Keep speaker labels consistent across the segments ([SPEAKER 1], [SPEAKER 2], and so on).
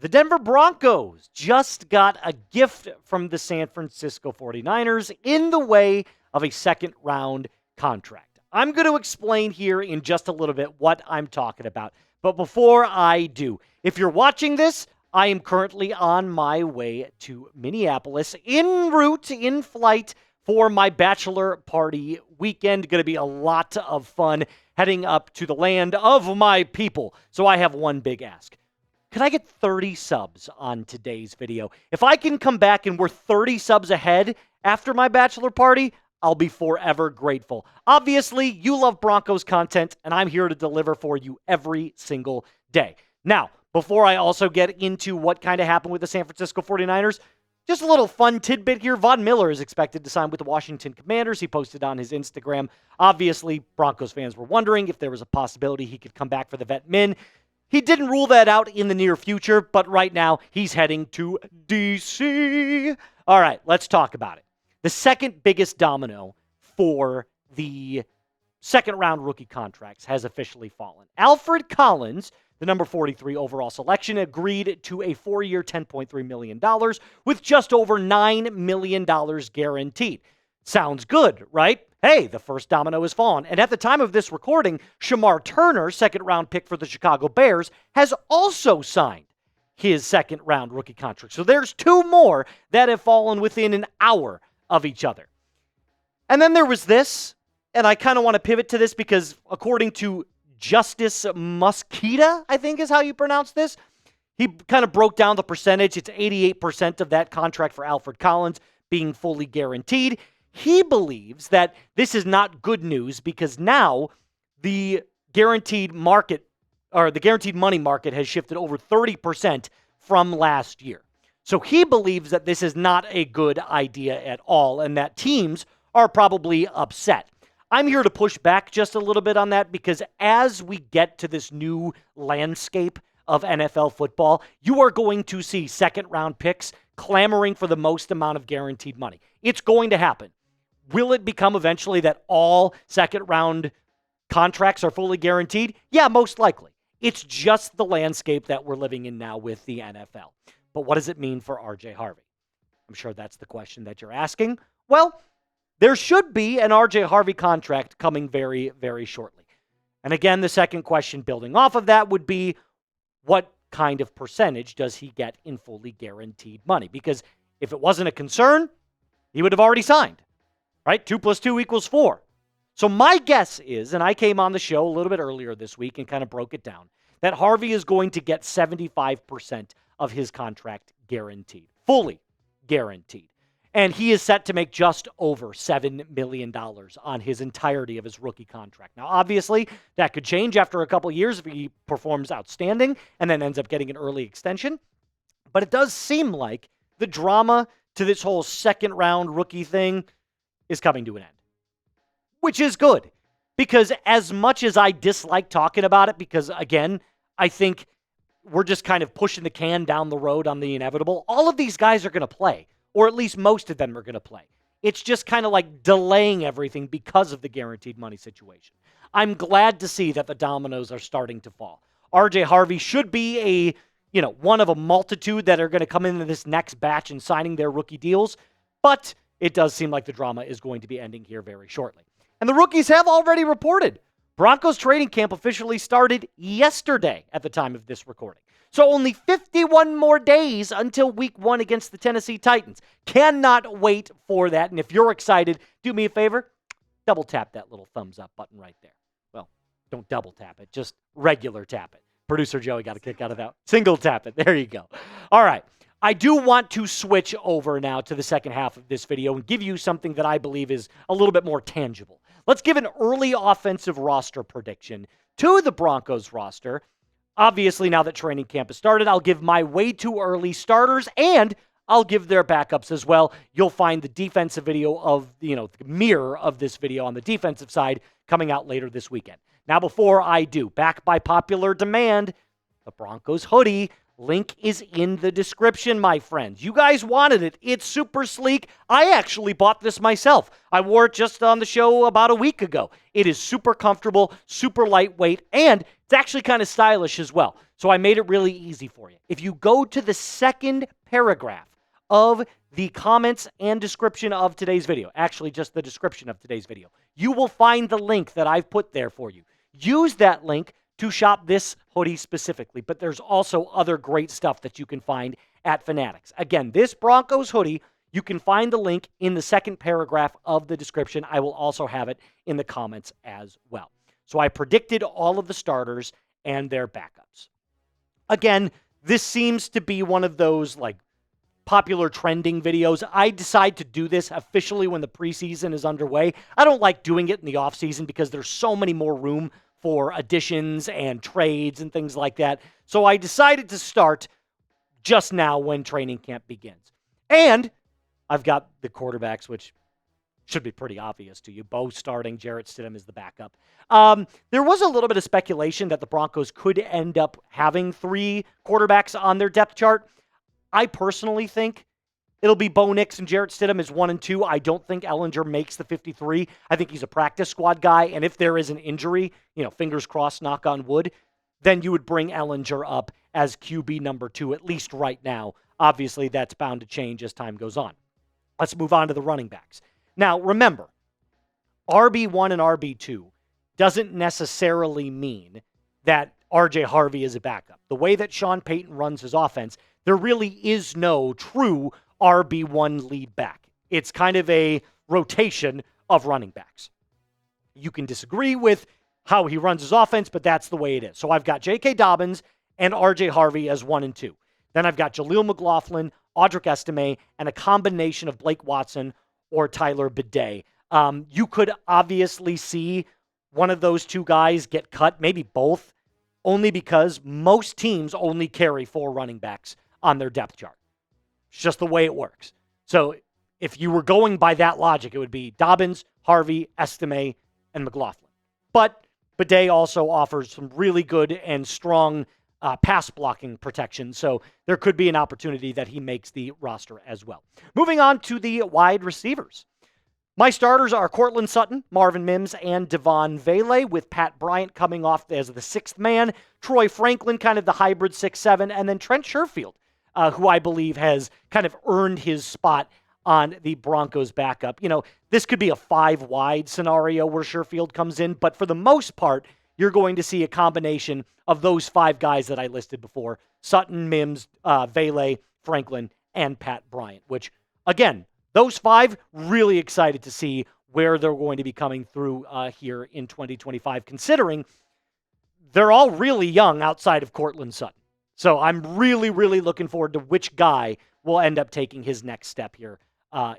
[SPEAKER 1] The Denver Broncos just got a gift from the San Francisco 49ers in the way of a second-round contract. I'm going to explain here in just a little bit what I'm talking about. But before I do, if you're watching this, I am currently on my way to Minneapolis, en route, in flight, for my bachelor party weekend. Going to be a lot of fun heading up to the land of my people. So I have one big ask. Could I get 30 subs on today's video? If I can come back and we're 30 subs ahead after my bachelor party, I'll be forever grateful. Obviously, you love Broncos content, and I'm here to deliver for you every single day. Now, before I also get into what kind of happened with the San Francisco 49ers, just a little fun tidbit here. Von Miller is expected to sign with the Washington Commanders. He posted on his Instagram. Obviously, Broncos fans were wondering if there was a possibility he could come back for the vet min. He didn't rule that out in the near future, but right now he's heading to D.C. All right, let's talk about it. The second biggest domino for the second-round rookie contracts has officially fallen. Alfred Collins, the number 43 overall selection, agreed to a 4-year, $10.3 million with just over $9 million guaranteed. Sounds good, right? Hey, the first domino has fallen. And at the time of this recording, Shamar Turner, second-round pick for the Chicago Bears, has also signed his second-round rookie contract. So there's two more that have fallen within an hour of each other. And then there was this, and I kind of want to pivot to this because according to Justice Mosqueda, I think is how you pronounce this, he kind of broke down the percentage. It's 88% of that contract for Alfred Collins being fully guaranteed. He believes that this is not good news because now the guaranteed market, or the guaranteed money market, has shifted over 30% from last year. So he believes that this is not a good idea at all and that teams are probably upset. I'm here to push back just a little bit on that because as we get to this new landscape of NFL football, you are going to see second-round picks clamoring for the most amount of guaranteed money. It's going to happen. Will it become eventually that all second-round contracts are fully guaranteed? Yeah, most likely. It's just the landscape that we're living in now with the NFL. But what does it mean for RJ Harvey? I'm sure that's the question that you're asking. Well, there should be an RJ Harvey contract coming very, very shortly. And again, the second question building off of that would be, what kind of percentage does he get in fully guaranteed money? Because if it wasn't a concern, he would have already signed. Right? 2 + 2 = 4. So my guess is, and I came on the show a little bit earlier this week and kind of broke it down, that Harvey is going to get 75% of his contract guaranteed. Fully guaranteed. And he is set to make just over $7 million on his entirety of his rookie contract. Now, obviously, that could change after a couple years if he performs outstanding and then ends up getting an early extension. But it does seem like the drama to this whole second-round rookie thing is coming to an end, which is good because as much as I dislike talking about it, because again, I think we're just kind of pushing the can down the road on the inevitable, all of these guys are going to play, or at least most of them are going to play. It's just kind of like delaying everything because of the guaranteed money situation. I'm glad to see that the dominoes are starting to fall. RJ Harvey should be one of a multitude that are going to come into this next batch and signing their rookie deals, but it does seem like the drama is going to be ending here very shortly. And the rookies have already reported. Broncos training camp officially started yesterday at the time of this recording. So only 51 more days until week 1 against the Tennessee Titans. Cannot wait for that. And if you're excited, do me a favor, double tap that little thumbs up button right there. Well, don't double tap it, just regular tap it. Producer Joey got a kick out of that. Single tap it. There you go. All right. I do want to switch over now to the second half of this video and give you something that I believe is a little bit more tangible. Let's give an early offensive roster prediction to the Broncos roster. Obviously, now that training camp has started, I'll give my way too early starters and I'll give their backups as well. You'll find the defensive video of, the mirror of this video on the defensive side coming out later this weekend. Now, before I do, back by popular demand, the Broncos hoodie. Link is in the description, my friends. You guys wanted it. It's super sleek. I actually bought this myself. I wore it just on the show about a week ago. It is super comfortable, super lightweight, and it's actually kind of stylish as well. So I made it really easy for you. If you go to the second paragraph of the comments and description of today's video, actually just the description of today's video, you will find the link that I've put there for you. Use that link to shop this hoodie specifically, but there's also other great stuff that you can find at Fanatics. Again, this Broncos hoodie, you can find the link in the second paragraph of the description. I will also have it in the comments as well. So I predicted all of the starters and their backups. Again, this seems to be one of those like popular trending videos. I decide to do this officially when the preseason is underway. I don't like doing it in the offseason because there's so many more room for additions and trades and things like that. So I decided to start just now when training camp begins. And I've got the quarterbacks, which should be pretty obvious to you. Bo starting, Jarrett Stidham is the backup. There was a little bit of speculation that the Broncos could end up having 3 quarterbacks on their depth chart. I personally think it'll be Bo Nix and Jarrett Stidham as 1 and 2. I don't think Ehlinger makes the 53. I think he's a practice squad guy, and if there is an injury, fingers crossed, knock on wood, then you would bring Ehlinger up as QB number 2, at least right now. Obviously, that's bound to change as time goes on. Let's move on to the running backs. Now, remember, RB1 and RB2 doesn't necessarily mean that RJ Harvey is a backup. The way that Sean Payton runs his offense, there really is no true RB1 lead back. It's kind of a rotation of running backs. You can disagree with how he runs his offense, but that's the way it is. So I've got J.K. Dobbins and RJ Harvey as 1 and 2. Then I've got Jaleel McLaughlin, Audric Estime, and a combination of Blake Watson or Tyler Bidet. You could obviously see one of those 2 guys get cut, maybe both, only because most teams only carry 4 running backs on their depth chart. It's just the way it works. So if you were going by that logic, it would be Dobbins, Harvey, Estime, and McLaughlin. But Bidet also offers some really good and strong pass blocking protection, so there could be an opportunity that he makes the roster as well. Moving on to the wide receivers. My starters are Courtland Sutton, Marvin Mims, and Devon Vele, with Pat Bryant coming off as the 6th man, Troy Franklin kind of the hybrid 6-7, and then Trent Sherfield, who I believe has kind of earned his spot on the Broncos backup. This could be a 5-wide scenario where Sherfield comes in, but for the most part, you're going to see a combination of those 5 guys that I listed before: Sutton, Mims, Vele, Franklin, and Pat Bryant, which, again, those 5, really excited to see where they're going to be coming through here in 2025, considering they're all really young outside of Courtland Sutton. So I'm really, really looking forward to which guy will end up taking his next step here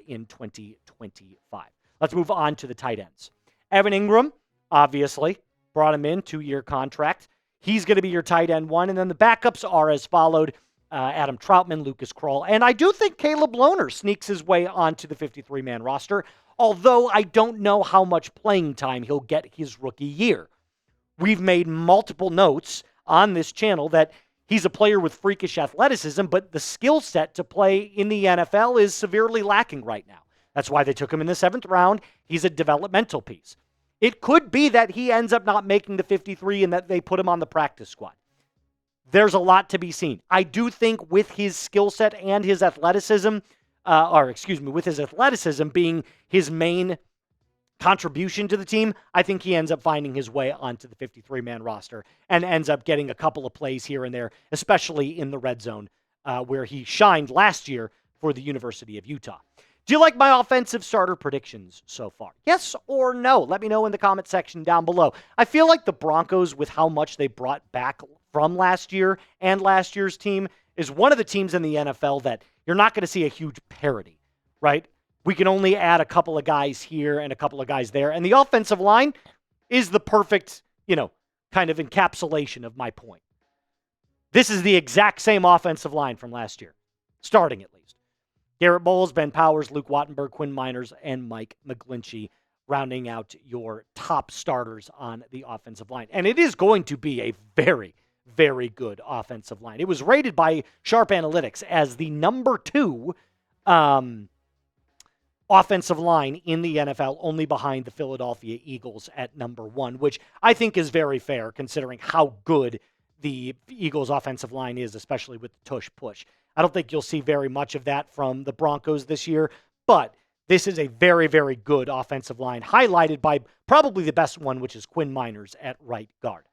[SPEAKER 1] in 2025. Let's move on to the tight ends. Evan Ingram, obviously, brought him in, 2-year contract. He's going to be your tight end 1. And then the backups are as followed: Adam Troutman, Lucas Kroll. And I do think Caleb Lohner sneaks his way onto the 53-man roster, although I don't know how much playing time he'll get his rookie year. We've made multiple notes on this channel that he's a player with freakish athleticism, but the skill set to play in the NFL is severely lacking right now. That's why they took him in the 7th round. He's a developmental piece. It could be that he ends up not making the 53 and that they put him on the practice squad. There's a lot to be seen. I do think with his skill set and his athleticism, with his athleticism being his main contribution to the team, I think he ends up finding his way onto the 53-man roster and ends up getting a couple of plays here and there, especially in the red zone, where he shined last year for the University of Utah. Do you like my offensive starter predictions so far? Yes or no? Let me know in the comment section down below. I feel like the Broncos, with how much they brought back from last year and last year's team, is one of the teams in the NFL that you're not going to see a huge parity, right? We can only add a couple of guys here and a couple of guys there. And the offensive line is the perfect, kind of encapsulation of my point. This is the exact same offensive line from last year, starting at least. Garett Bolles, Ben Powers, Luke Wattenberg, Quinn Meinerz, and Mike McGlinchy rounding out your top starters on the offensive line. And it is going to be a very, very good offensive line. It was rated by Sharp Analytics as the number 2 offensive line in the NFL, only behind the Philadelphia Eagles at number 1, which I think is very fair considering how good the Eagles' offensive line is, especially with the tush push. I don't think you'll see very much of that from the Broncos this year, but this is a very, very good offensive line, highlighted by probably the best one, which is Quinn Meinerz at right guard.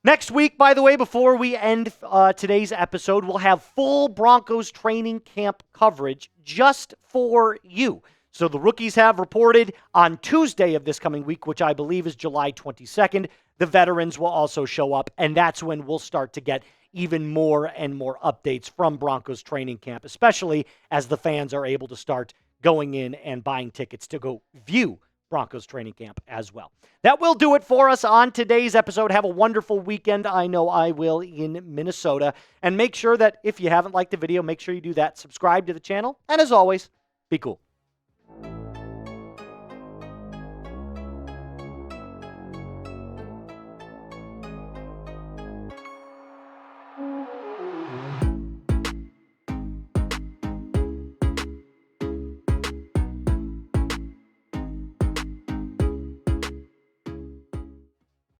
[SPEAKER 1] Next week, by the way, before we end today's episode, we'll have full Broncos training camp coverage just for you. So the rookies have reported on Tuesday of this coming week, which I believe is July 22nd. The veterans will also show up, and that's when we'll start to get even more and more updates from Broncos training camp, especially as the fans are able to start going in and buying tickets to go view Broncos training camp as well. That will do it for us on today's episode. Have a wonderful weekend. I know I will in Minnesota. And make sure that if you haven't liked the video, make sure you do that. Subscribe to the channel. And as always, be cool.